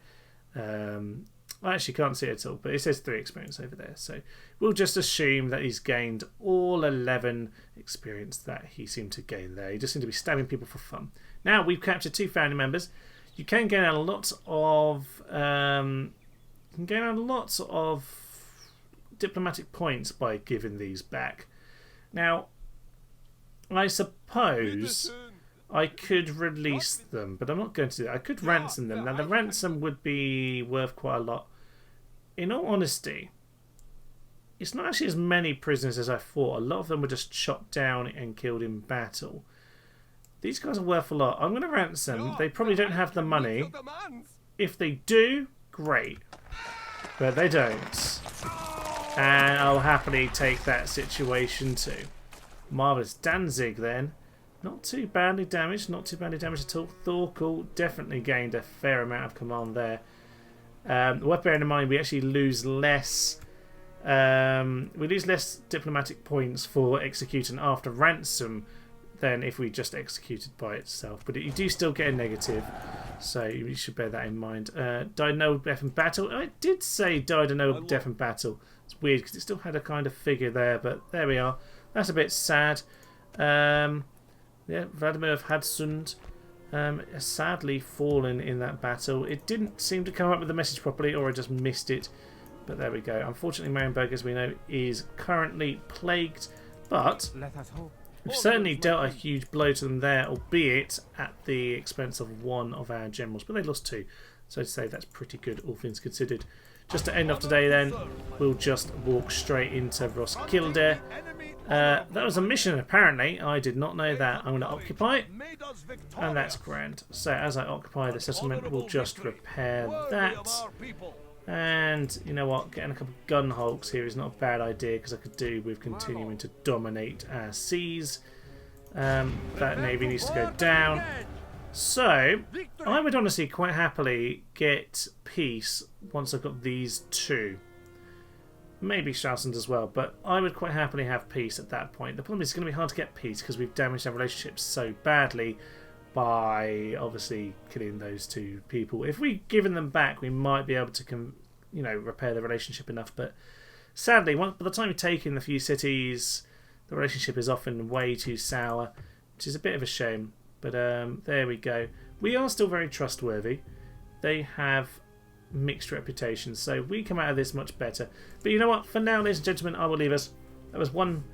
I actually can't see it at all, but it says 3 experience over there. So we'll just assume that he's gained all 11 experience that he seemed to gain there. He just seemed to be stabbing people for fun. Now we've captured 2 family members. You can gain a lot of diplomatic points by giving these back. Now, I suppose I could release them, but I'm not going to do that. I could ransom them. Now, the ransom would be worth quite a lot. In all honesty, it's not actually as many prisoners as I thought. A lot of them were just chopped down and killed in battle. These guys are worth a lot. I'm going to ransom. They probably don't have the money. If they do, great. But they don't. And I'll happily take that situation too. Marvellous. Danzig then. Not too badly damaged. Not too badly damaged at all. Thorkel definitely gained a fair amount of command there. Worth bearing in mind we actually lose less. We lose less diplomatic points for executing after ransom than if we just executed by itself. But you do still get a negative. So you should bear that in mind. Died noble death in battle. I did say died a noble death in battle. It's weird because it still had a kind of figure there, but there we are. That's a bit sad. Yeah, Vladimir of Hadsund sadly fallen in that battle. It didn't seem to come up with the message properly, or I just missed it. But there we go. Unfortunately, Marienburg, as we know, is currently plagued. But Let us hope. we've certainly dealt a huge blow to them there, albeit at the expense of one of our generals. But they lost 2. So I'd say that's pretty good, all things considered. Just to end off today then, we'll just walk straight into Roskilde. That was a mission apparently. I did not know that. I'm going to occupy it. And that's grand. So as I occupy the settlement, we'll just repair that. And you know what, getting a couple of gun hulks here is not a bad idea, because I could do with continuing to dominate our seas. That navy needs to go down. So I would honestly quite happily get peace once I've got these 2. Maybe Stralsund as well, but I would quite happily have peace at that point. The problem is it's going to be hard to get peace because we've damaged our relationships so badly by obviously killing those 2 people. If we'd given them back, we might be able to, repair the relationship enough. But sadly, by the time we take in the few cities, the relationship is often way too sour, which is a bit of a shame. But there we go. We are still very trustworthy. They have mixed reputations, so we come out of this much better. But you know what? For now, ladies and gentlemen, I will leave us. That was one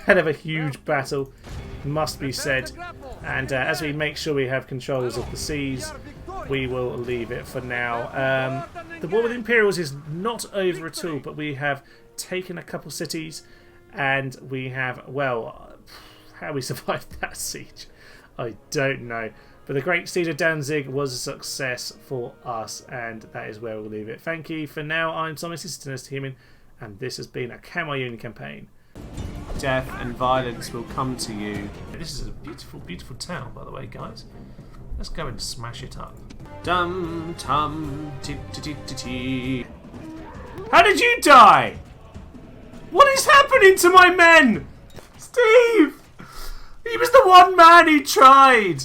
hell of a huge battle, must be said. And as we make sure we have controls of the seas, we will leave it for now. The war with the Imperials is not over at all, but we have taken a couple cities, and we have, well, how we survived that siege, I don't know. But the Great Siege of Danzig was a success for us, and that is where we'll leave it. Thank you for now. I'm Thomas, this is Teutonic Human, and this has been a Kalmar Union campaign. Death and violence will come to you. This is a beautiful, beautiful town, by the way, guys. Let's go and smash it up. Dum tum ti ti ti ti ti. How did you die? What is happening to my men? Steve! He was the one man who tried!